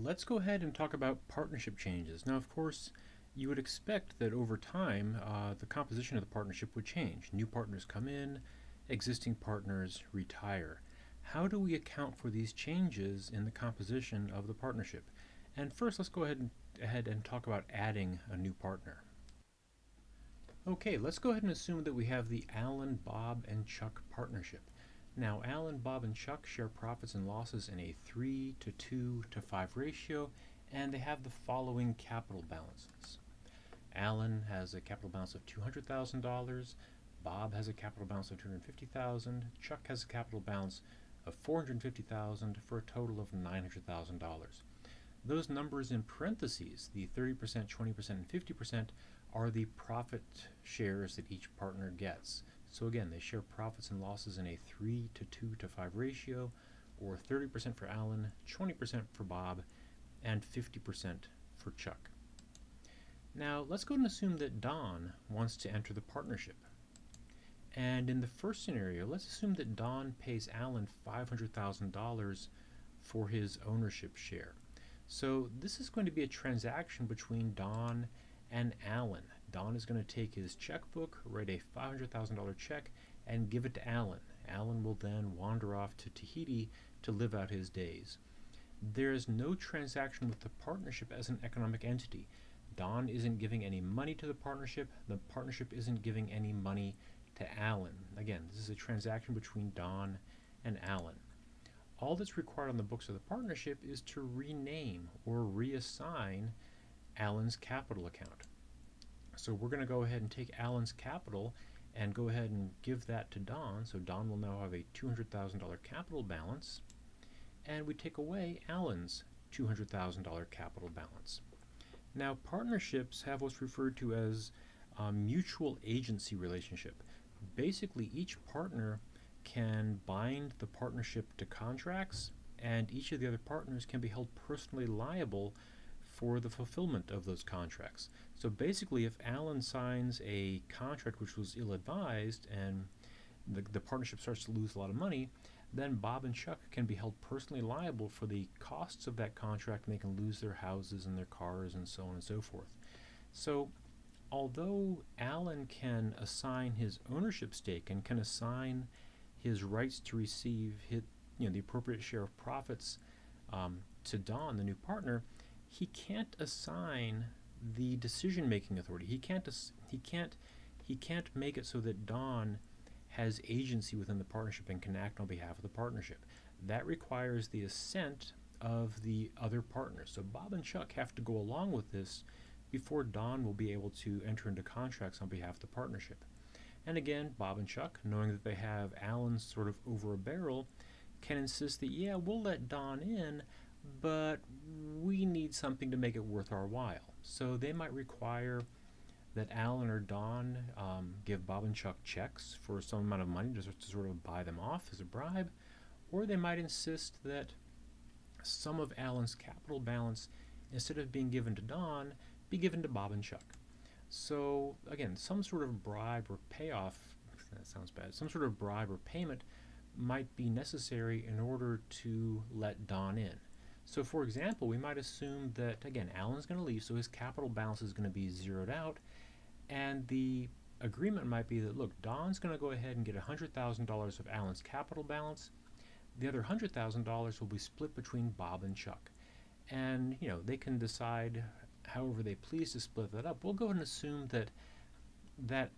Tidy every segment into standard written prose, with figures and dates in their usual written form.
Let's go ahead and talk about partnership changes. Now, of course, you would expect that over time, the composition of the partnership would change. New partners come in, existing partners retire. How do we account for these changes in the composition of the partnership? And first, let's go ahead and talk about adding a new partner. Okay, let's go ahead and assume that we have the Alan, Bob, and Chuck partnership. Now, Alan, Bob, and Chuck share profits and losses in a 3 to 2 to 5 ratio, and they have the following capital balances. Alan has a capital balance of $200,000, Bob has a capital balance of $250,000, Chuck has a capital balance of $450,000 for a total of $900,000. Those numbers in parentheses, the 30%, 20%, and 50%, are the profit shares that each partner gets. So again, they share profits and losses in a 3 to 2 to 5 ratio, or 30% for Alan, 20% for Bob, and 50% for Chuck. Now let's go and assume that Don wants to enter the partnership. And in the first scenario, let's assume that Don pays Alan $500,000 for his ownership share. So this is going to be a transaction between Don and Alan. Don is going to take his checkbook, write a $500,000 check, and give it to Alan. Alan will then wander off to Tahiti to live out his days. There is no transaction with the partnership as an economic entity. Don isn't giving any money to the partnership isn't giving any money to Alan. Again, this is a transaction between Don and Alan. All that's required on the books of the partnership is to rename or reassign Alan's capital account. So we're going to go ahead and take Alan's capital and go ahead and give that to Don. So Don will now have a $200,000 capital balance, and we take away Alan's $200,000 capital balance. Now, partnerships have what's referred to as a mutual agency relationship. Basically, each partner can bind the partnership to contracts, and each of the other partners can be held personally liable for the fulfillment of those contracts. So basically, if Alan signs a contract which was ill-advised and the partnership starts to lose a lot of money, then Bob and Chuck can be held personally liable for the costs of that contract, and they can lose their houses and their cars and so on and so forth. So although Alan can assign his ownership stake and can assign his rights to receive the appropriate share of profits to Don, the new partner, he can't assign the decision-making authority. He can't make it so that Don has agency within the partnership and can act on behalf of the partnership. That requires the assent of the other partners. So Bob and Chuck have to go along with this before Don will be able to enter into contracts on behalf of the partnership. And again, Bob and Chuck, knowing that they have Alan sort of over a barrel, can insist that, yeah, we'll let Don in, but we need something to make it worth our while. So they might require that Alan or Don give Bob and Chuck checks for some amount of money to sort of buy them off as a bribe, or they might insist that some of Alan's capital balance, instead of being given to Don, be given to Bob and Chuck. So again, some sort of bribe or payoff, that sounds bad, some sort of bribe or payment might be necessary in order to let Don in. So for example, we might assume that, again, Alan's going to leave, so his capital balance is going to be zeroed out, and the agreement might be that, look, Don's going to go ahead and get $100,000 of Alan's capital balance. The other $100,000 will be split between Bob and Chuck. And, they can decide however they please to split that up. We'll go ahead and assume that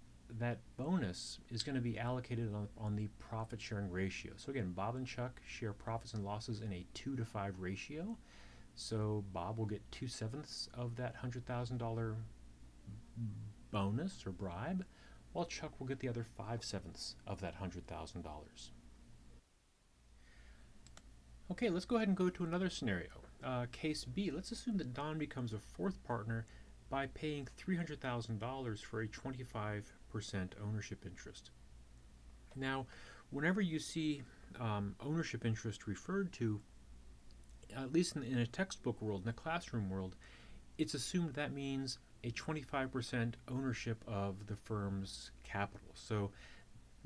bonus is going to be allocated on the profit sharing ratio. So again, Bob and Chuck share profits and losses in a 2 to 5 ratio. So Bob will get 2/7 of that $100,000 bonus or bribe, while Chuck will get the other 5/7 of that $100,000. Okay, let's go ahead and go to another scenario. Case B, let's assume that Don becomes a fourth partner by paying $300,000 for a 25% ownership interest. Now, whenever you see ownership interest referred to, at least in a textbook world, in a classroom world, it's assumed that means a 25% ownership of the firm's capital. So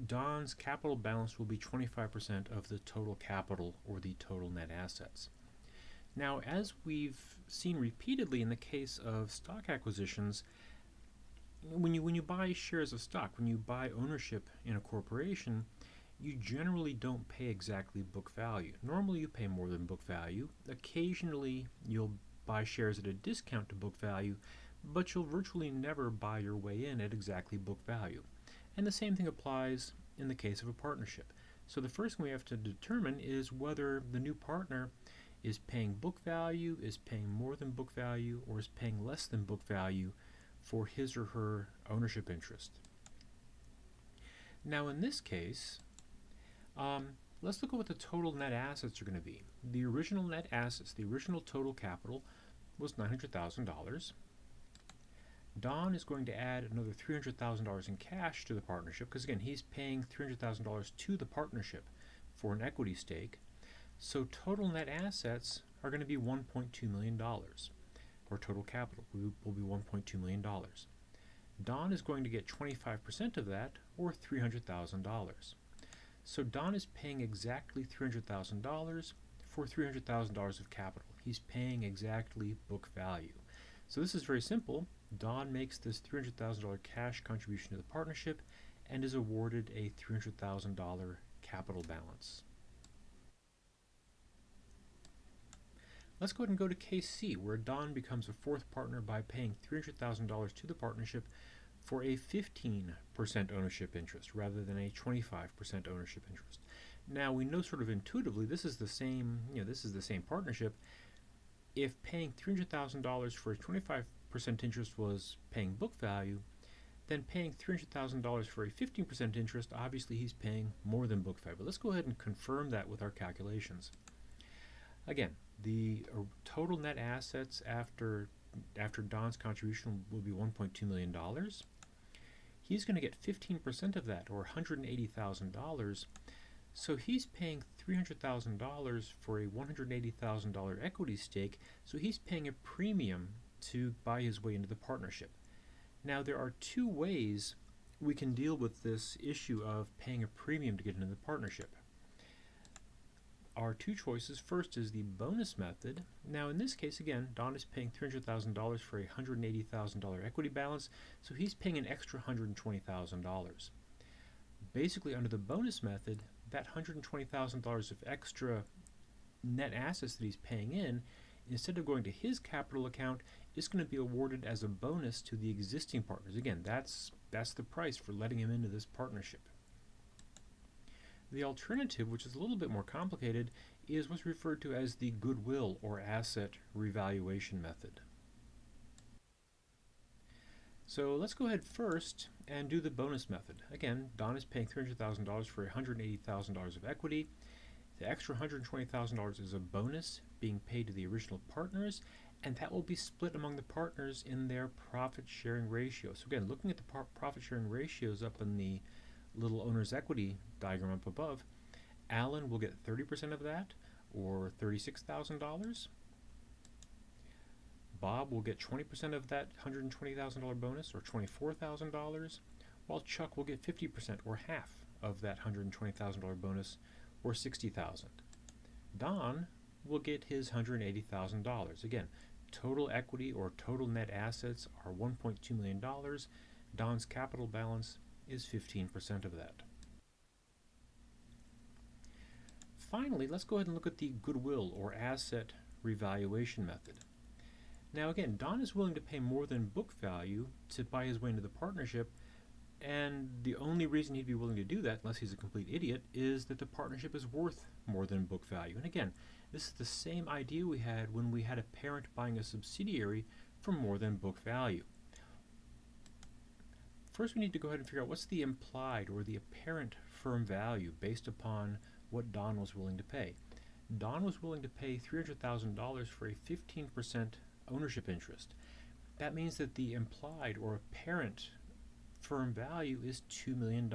Don's capital balance will be 25% of the total capital or the total net assets. Now, as we've seen repeatedly in the case of stock acquisitions, when you buy shares of stock, when you buy ownership in a corporation, you generally don't pay exactly book value. Normally you pay more than book value. Occasionally you'll buy shares at a discount to book value, but you'll virtually never buy your way in at exactly book value. And the same thing applies in the case of a partnership. So the first thing we have to determine is whether the new partner is paying book value, is paying more than book value, or is paying less than book value for his or her ownership interest. Now in this case, let's look at what the total net assets are going to be. The original net assets, the original total capital, was $900,000. Don is going to add another $300,000 in cash to the partnership, because again, he's paying $300,000 to the partnership for an equity stake. So total net assets are going to be $1.2 million, or total capital will be $1.2 million. Don is going to get 25% of that, or $300,000. So Don is paying exactly $300,000 for $300,000 of capital. He's paying exactly book value. So this is very simple. Don makes this $300,000 cash contribution to the partnership and is awarded a $300,000 capital balance. Let's go ahead and go to case C, where Don becomes a fourth partner by paying $300,000 to the partnership for a 15% ownership interest rather than a 25% ownership interest. Now we know sort of intuitively this is the same, this is the same partnership. If paying $300,000 for a 25% interest was paying book value, then paying $300,000 for a 15% interest, obviously he's paying more than book value. But let's go ahead and confirm that with our calculations. Again, the total net assets after Don's contribution will be $1.2 million. He's going to get 15% of that, or $180,000. So he's paying $300,000 for a $180,000 equity stake, so he's paying a premium to buy his way into the partnership. Now there are two ways we can deal with this issue of paying a premium to get into the partnership. Our two choices, first is the bonus method. Now in this case, again, Don is paying $300,000 for a $180,000 equity balance, so he's paying an extra $120,000. Basically, under the bonus method, that $120,000 of extra net assets that he's paying in, instead of going to his capital account, is going to be awarded as a bonus to the existing partners. Again, that's the price for letting him into this partnership. The alternative, which is a little bit more complicated, is what's referred to as the goodwill or asset revaluation method. So let's go ahead first and do the bonus method. Again, Don is paying $300,000 for $180,000 of equity. The extra $120,000 is a bonus being paid to the original partners, and that will be split among the partners in their profit sharing ratio. So again, looking at the profit sharing ratios up in the little owner's equity diagram up above, Alan will get 30% of that, or $36,000. Bob will get 20% of that $120,000 bonus, or $24,000, while Chuck will get 50%, or half of that $120,000 bonus, or $60,000. Don will get his $180,000. Again, total equity or total net assets are $1.2 million. Don's capital balance is 15% of that. Finally, let's go ahead and look at the goodwill or asset revaluation method. Now again, Don is willing to pay more than book value to buy his way into the partnership, and the only reason he'd be willing to do that, unless he's a complete idiot, is that the partnership is worth more than book value. And again, this is the same idea we had when we had a parent buying a subsidiary for more than book value. First, we need to go ahead and figure out what's the implied or the apparent firm value based upon what Don was willing to pay. Don was willing to pay $300,000 for a 15% ownership interest. That means that the implied or apparent firm value is $2 million.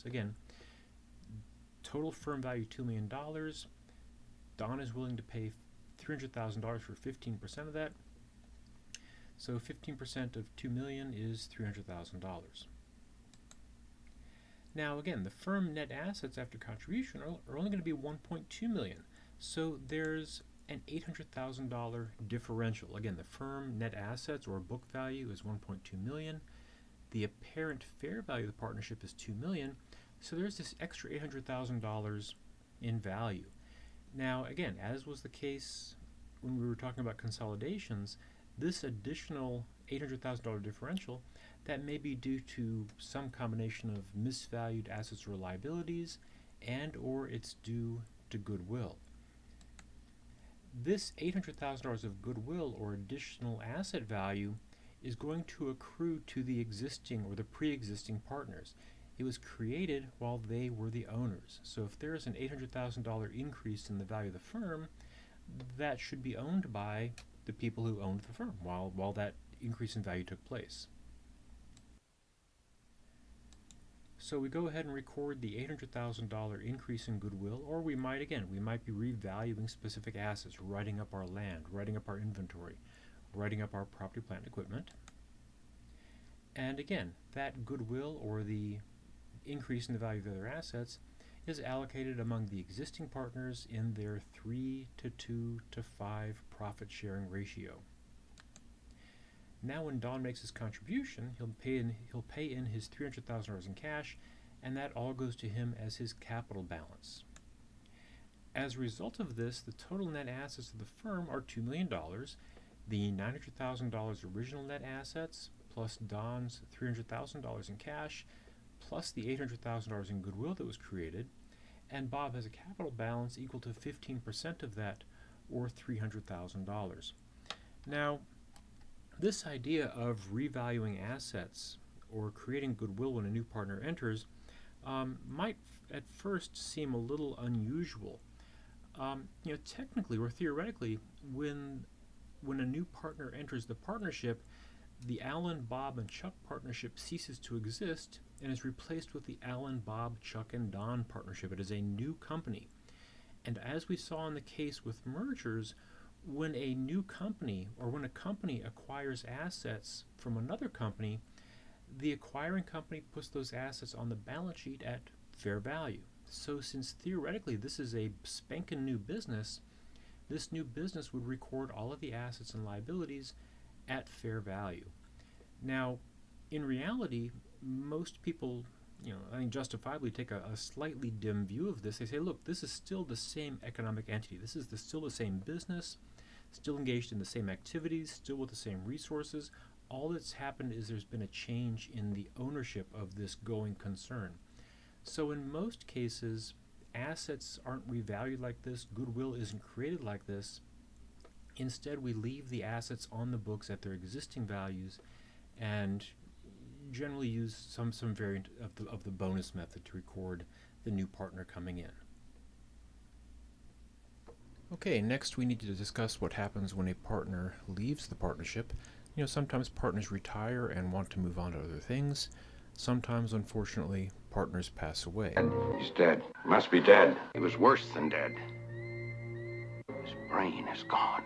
Again, total firm value $2 million. Don is willing to pay $300,000 for 15% of that. So 15% of $2 million is $300,000. Now again, the firm net assets after contribution are only going to be $1.2 million. So there's an $800,000 differential. Again, the firm net assets or book value is $1.2 million. The apparent fair value of the partnership is $2 million. So there's this extra $800,000 in value. Now, again, as was the case when we were talking about consolidations, this additional $800,000 differential, that may be due to some combination of misvalued assets or liabilities, and or it's due to goodwill. This $800,000 of goodwill or additional asset value is going to accrue to the existing or the pre-existing partners. It was created while they were the owners. So if there is an $800,000 increase in the value of the firm, that should be owned by the people who owned the firm while that increase in value took place. So we go ahead and record the $800,000 increase in goodwill, or we might be revaluing specific assets, writing up our land, writing up our inventory, writing up our property, plant, and equipment. And again, that goodwill or the increase in the value of their assets is allocated among the existing partners in their 3:2 to 5 profit sharing ratio. Now when Don makes his contribution, he'll pay in his $300,000 in cash, and that all goes to him as his capital balance. As a result of this, the total net assets of the firm are $2 million. The $900,000 original net assets plus Don's $300,000 in cash plus the $800,000 in goodwill that was created, and Bob has a capital balance equal to 15% of that, or $300,000. Now, this idea of revaluing assets or creating goodwill when a new partner enters might at first seem a little unusual. Technically or theoretically, when a new partner enters the partnership, the Alan, Bob, and Chuck partnership ceases to exist and is replaced with the Alan, Bob, Chuck, and Don partnership. It is a new company. And as we saw in the case with mergers, when a new company or when a company acquires assets from another company, the acquiring company puts those assets on the balance sheet at fair value. So since theoretically this is a spankin' new business, this new business would record all of the assets and liabilities at fair value. Now, in reality, most people, I think justifiably take a slightly dim view of this. They say, look, this is still the same economic entity. This is still the same business, still engaged in the same activities, still with the same resources. All that's happened is there's been a change in the ownership of this going concern. So in most cases, assets aren't revalued like this, goodwill isn't created like this. Instead, we leave the assets on the books at their existing values and generally use some variant of the bonus method to record the new partner coming in. Okay, next we need to discuss what happens when a partner leaves the partnership. Sometimes partners retire and want to move on to other things. Sometimes, unfortunately, partners pass away. He's dead. Must be dead. He was worse than dead. His brain is gone.